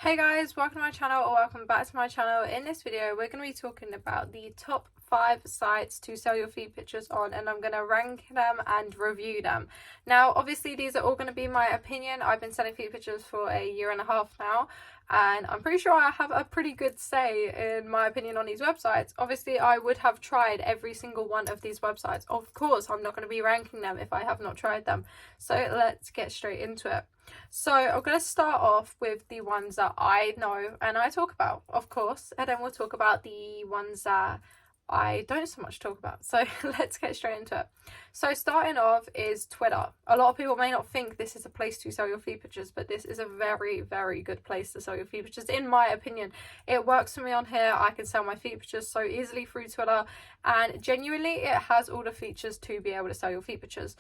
Hey guys, welcome to my channel or welcome back to my channel. In this video we're going to be talking about the top 5 sites to sell your feet pictures on, and I'm going to rank them and review them. Now obviously these are all going to be my opinion. I've been selling feet pictures for a year and a half now, and I'm pretty sure I have a pretty good say in my opinion on these websites. Obviously I would have tried every single one of these websites. Of course I'm not going to be ranking them if I have not tried them. So let's get straight into it. So I'm going to start off with the ones that I know and I talk about, of course, and then we'll talk about the ones that I don't so much talk about. So let's get straight into it. So starting off is Twitter. A lot of people may not think this is a place to sell your feet pictures, but this is a very, very good place to sell your feet pictures. In my opinion, it works for me on here. I can sell my feet pictures so easily through Twitter, and genuinely it has all the features to be able to sell your feet pictures.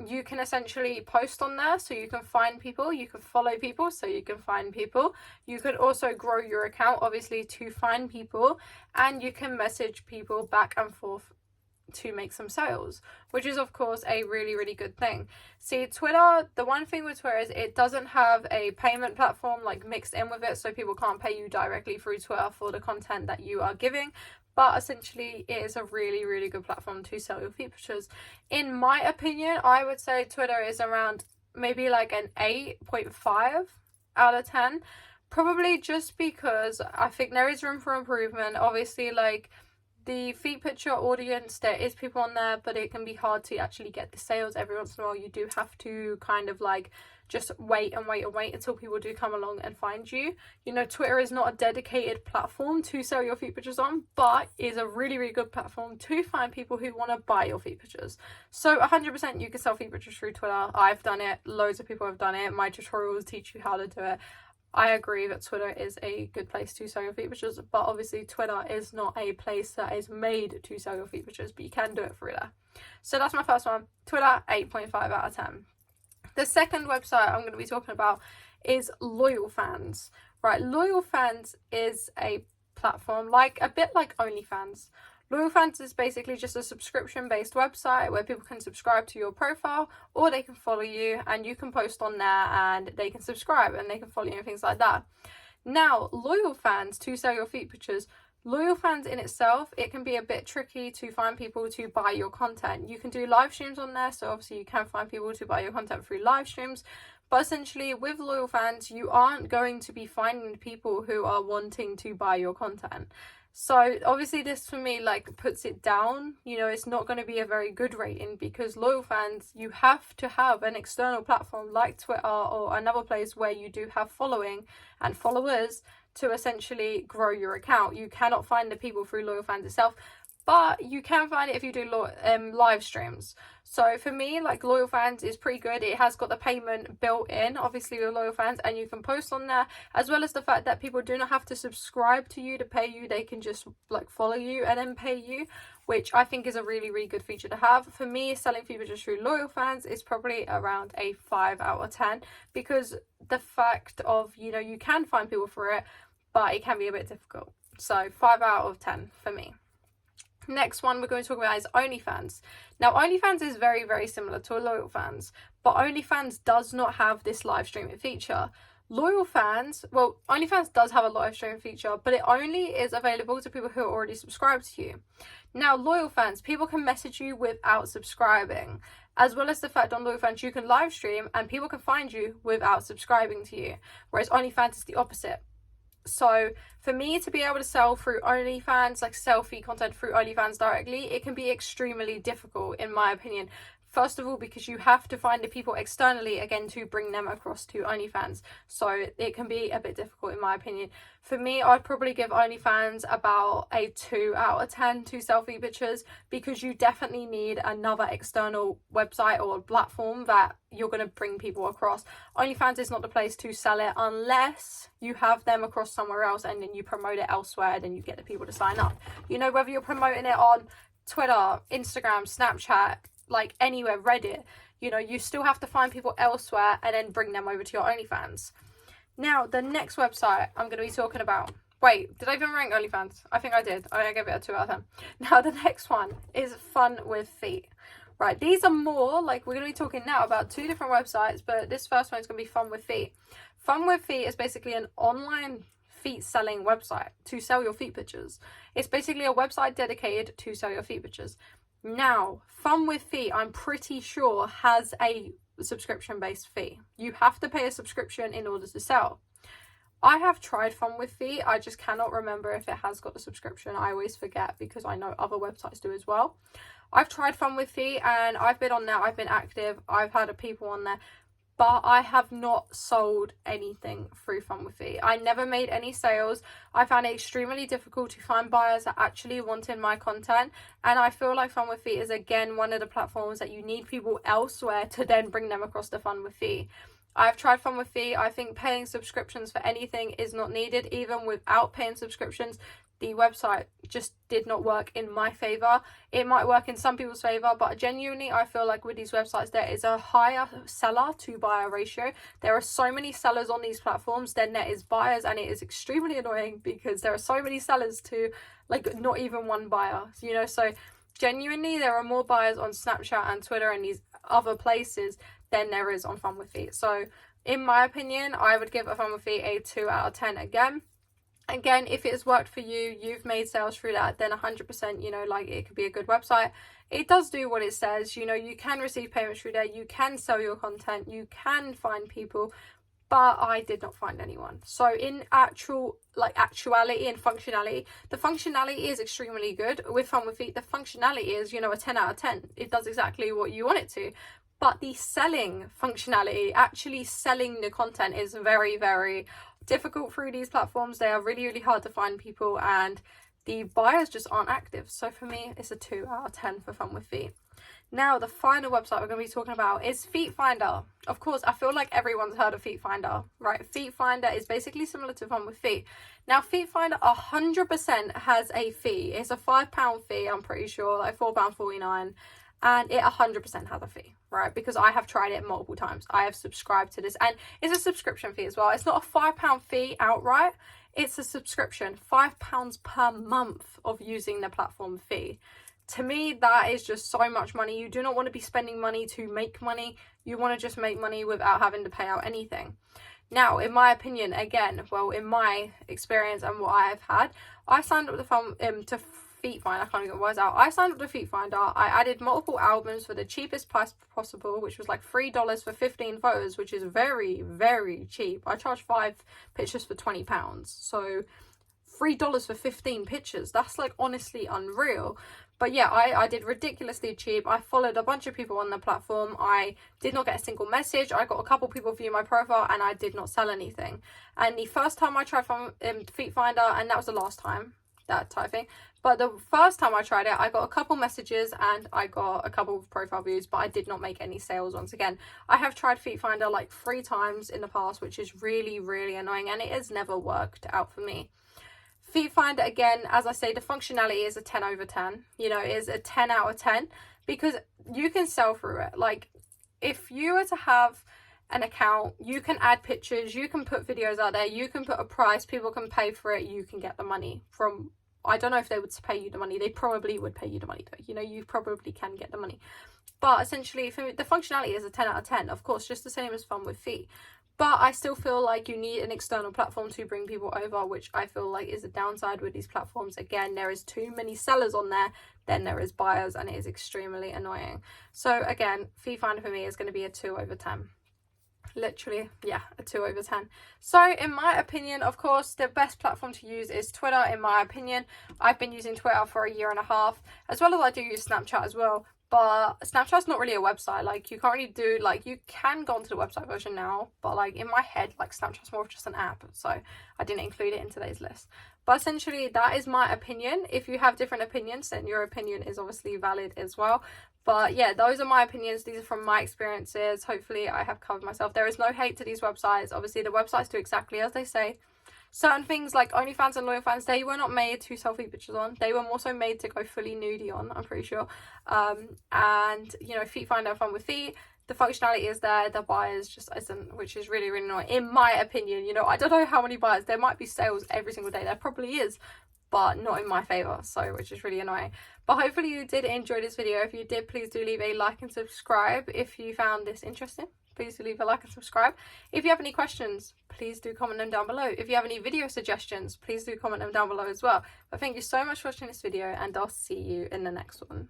You can essentially post on there so you can find people, you can follow people so you can find people, you can also grow your account obviously to find people, and you can message people back and forth to make some sales, which is of course a really, really good thing. See, Twitter, the one thing with Twitter is it doesn't have a payment platform like mixed in with it, so people can't pay you directly through Twitter for the content that you are giving. But essentially it is a really, really good platform to sell your feet pictures. In my opinion, I would say Twitter is around maybe like an 8.5 out of 10. Probably just because I think there is room for improvement. Obviously, like the feet picture audience, there is people on there, but it can be hard to actually get the sales. Every once in a while you do have to kind of like just wait until people do come along and find you. You know, Twitter is not a dedicated platform to sell your feet pictures on, but is a really, really good platform to find people who want to buy your feet pictures. So 100% you can sell feet pictures through Twitter. I've done it. Loads of people have done it. My tutorials teach you how to do it. I agree that Twitter is a good place to sell your feet pictures, but obviously Twitter is not a place that is made to sell your feet pictures, but you can do it through there. So that's my first one. Twitter, 8.5 out of 10. The second website I'm going to be talking about is OnlyFans. Right, OnlyFans is a platform a bit like OnlyFans. OnlyFans is basically just a subscription-based website where people can subscribe to your profile, or they can follow you and you can post on there and they can subscribe and they can follow you and things like that. Now, OnlyFans, to sell your feet pictures, OnlyFans in itself, it can be a bit tricky to find people to buy your content. You can do live streams on there, so obviously you can find people to buy your content through live streams. But essentially with OnlyFans, you aren't going to be finding people who are wanting to buy your content. So obviously this for me like puts it down. You know, it's not going to be a very good rating because OnlyFans, you have to have an external platform like Twitter or another place where you do have following and followers to essentially grow your account. You cannot find the people through OnlyFans itself, but you can find it if you do live streams. So for me, like, OnlyFans is pretty good. It has got the payment built in, obviously, with OnlyFans, and you can post on there, as well as the fact that people do not have to subscribe to you to pay you. They can just like follow you and then pay you, which I think is a really, really good feature to have. For me, selling feet pictures through OnlyFans is probably around a 5 out of 10, because the fact of, you know, you can find people for it, but it can be a bit difficult. So 5 out of 10 for me. Next one we're going to talk about is OnlyFans. Now OnlyFans is very, very similar to OnlyFans, but OnlyFans does not have this live streaming feature. OnlyFans does have a live streaming feature, but it only is available to people who are already subscribed to you. Now OnlyFans, people can message you without subscribing, as well as the fact on OnlyFans you can live stream and people can find you without subscribing to you, whereas OnlyFans is the opposite. So for me to be able to sell through OnlyFans, like selfie content through OnlyFans directly, it can be extremely difficult in my opinion. First of all, because you have to find the people externally again to bring them across to OnlyFans. So it can be a bit difficult in my opinion. For me, I'd probably give OnlyFans about a 2 out of 10 to selfie pictures, because you definitely need another external website or platform that you're going to bring people across. OnlyFans is not the place to sell it unless you have them across somewhere else and then you promote it elsewhere and then you get the people to sign up. You know, whether you're promoting it on Twitter, Instagram, Snapchat, like anywhere, Reddit, you know, you still have to find people elsewhere and then bring them over to your OnlyFans. Now, the next website I'm going to be talking about, wait, did I even rank OnlyFans? I think I did. I gave it a 2 out of 10. Now, the next one is Fun with Feet. right? These are more, like, we're going to be talking now about 2 different websites, but this first one is going to be Fun with Feet. Fun with Feet is basically an online feet selling website to sell your feet pictures. It's basically a website dedicated to sell your feet pictures. Now, Fun with Feet, I'm pretty sure, has a subscription-based fee. You have to pay a subscription in order to sell. I have tried Fun with Feet. I just cannot remember if it has got a subscription. I always forget because I know other websites do as well. I've tried Fun with Feet and I've been on there. I've been active. I've had people on there, but I have not sold anything through Fun with Feet. I never made any sales. I found it extremely difficult to find buyers that actually wanted my content. And I feel like Fun with Feet is, again, one of the platforms that you need people elsewhere to then bring them across to Fun with Feet. I've tried Fun with Feet. I think paying subscriptions for anything is not needed. Even without paying subscriptions, the website just did not work in my favor. It might work in some people's favor, but genuinely I feel like with these websites there is a higher seller to buyer ratio. There are so many sellers on these platforms than there is buyers, and it is extremely annoying because there are so many sellers to, like, not even one buyer, you know. So genuinely there are more buyers on Snapchat and Twitter and these other places than there is on Fun with Feet. So in my opinion, I would give a Fun with Feet a 2 out of 10 again. Again, if it has worked for you, you've made sales through that, then 100%, you know, like, it could be a good website. It does do what it says, you know, you can receive payments through there, you can sell your content, you can find people, but I did not find anyone. So in actuality and functionality, the functionality is extremely good. With Fun with Feet, the functionality is, you know, a 10 out of 10. It does exactly what you want it to. But the selling functionality, actually selling the content, is very, very difficult through these platforms. They are really, really hard to find people, and the buyers just aren't active. So for me, it's a 2 out of 10 for Fun with Feet. Now, the final website we're going to be talking about is Feetfinder. Of course, I feel like everyone's heard of Feetfinder, right? Feetfinder is basically similar to Fun with Feet. Now, Feetfinder 100% has a fee. It's a £5 fee, I'm pretty sure, like £4.49. And it 100% has a fee, right? Because I have tried it multiple times. I have subscribed to this, and it's a subscription fee as well. It's not a £5 fee outright. It's a subscription, £5 per month of using the platform fee. To me, that is just so much money. You do not want to be spending money to make money. You want to just make money without having to pay out anything. Now, in my opinion, again, well, in my experience and what I have had, I signed up to Feetfinder. I can't get words out. I signed up to Feetfinder. I added multiple albums for the cheapest price possible, which was like $3 for 15 photos, which is very, very cheap. I charge 5 pictures for £20. So $3 for 15 pictures. That's, like, honestly unreal. But yeah, I did ridiculously cheap. I followed a bunch of people on the platform. I did not get a single message. I got a couple people view my profile, and I did not sell anything. And the first time I tried Feetfinder, and that was the last time, that type thing. But the first time I tried it, I got a couple messages and I got a couple of profile views, but I did not make any sales once again. I have tried Feetfinder like 3 times in the past, which is really, really annoying, and it has never worked out for me. Feetfinder, again, as I say, the functionality is a 10 over 10. You know, it is a 10 out of 10 because you can sell through it. Like, if you were to have an account, you can add pictures, you can put videos out there, you can put a price, people can pay for it, you can get the money from... I don't know if they would pay you the money. They probably would pay you the money though. You know, you probably can get the money. But essentially, for me, the functionality is a 10 out of 10. Of course, just the same as Fun with Feet. But I still feel like you need an external platform to bring people over, which I feel like is a downside with these platforms. Again, there is too many sellers on there, then there is buyers, and it is extremely annoying. So again, Feetfinder for me is going to be a 2 over 10. Literally, yeah, a 2 over 10. So in my opinion, of course, the best platform to use is Twitter. In my opinion, I've been using Twitter for a 1.5 years, as well as I do use Snapchat as well. But Snapchat's not really a website. Like, you can't really do, like, you can go onto the website version now, but like in my head, like, Snapchat's more of just an app, so I didn't include it in today's list. But essentially, that is my opinion. If you have different opinions, then your opinion is obviously valid as well. But yeah, those are my opinions. These are from my experiences. Hopefully I have covered myself. There is no hate to these websites. Obviously, the websites do exactly as they say. Certain things like OnlyFans and LoyalFans, they were not made to sell feet pictures on. They were more so made to go fully nudie on, I'm pretty sure. And, you know, Feetfinder, Fun with Feet, the functionality is there, the buyers just isn't, which is really, really annoying, in my opinion. You know, I don't know how many buyers, there might be sales every single day, there probably is, but not in my favour, so which is really annoying. But hopefully you did enjoy this video. If you did, please do leave a like and subscribe. If you found this interesting, please do leave a like and subscribe. If you have any questions, please do comment them down below. If you have any video suggestions, please do comment them down below as well. But thank you so much for watching this video, and I'll see you in the next one.